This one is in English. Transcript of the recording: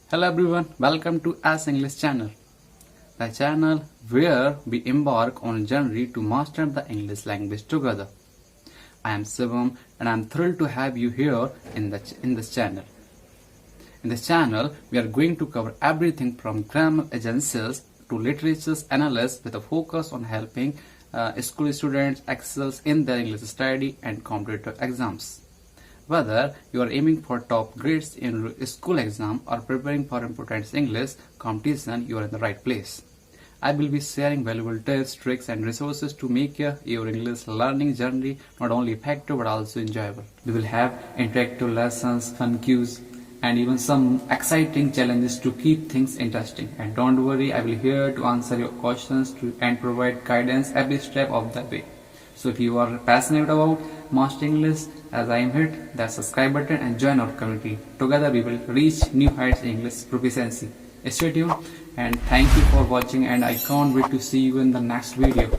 Hello everyone, welcome to As English channel, the channel where we embark on a journey to master the English language together. I am Shivam and I am thrilled to have you here in this channel. In this channel, we are going to cover everything from grammar agencies to literature analysis with a focus on helping school students excel in their English study and competitive exams. Whether you are aiming for top grades in school exam or preparing for important English competition, you are in the right place. I will be sharing valuable tips, tricks and resources to make your English learning journey not only effective but also enjoyable. We will have interactive lessons, fun quiz and even some exciting challenges to keep things interesting. And don't worry, I will be here to answer your questions and provide guidance every step of the way. So if you are passionate about mastering English as I am, hit that subscribe button and join our community. Together we will reach new heights in English proficiency. Stay tuned and thank you for watching, and I can't wait to see you in the next video.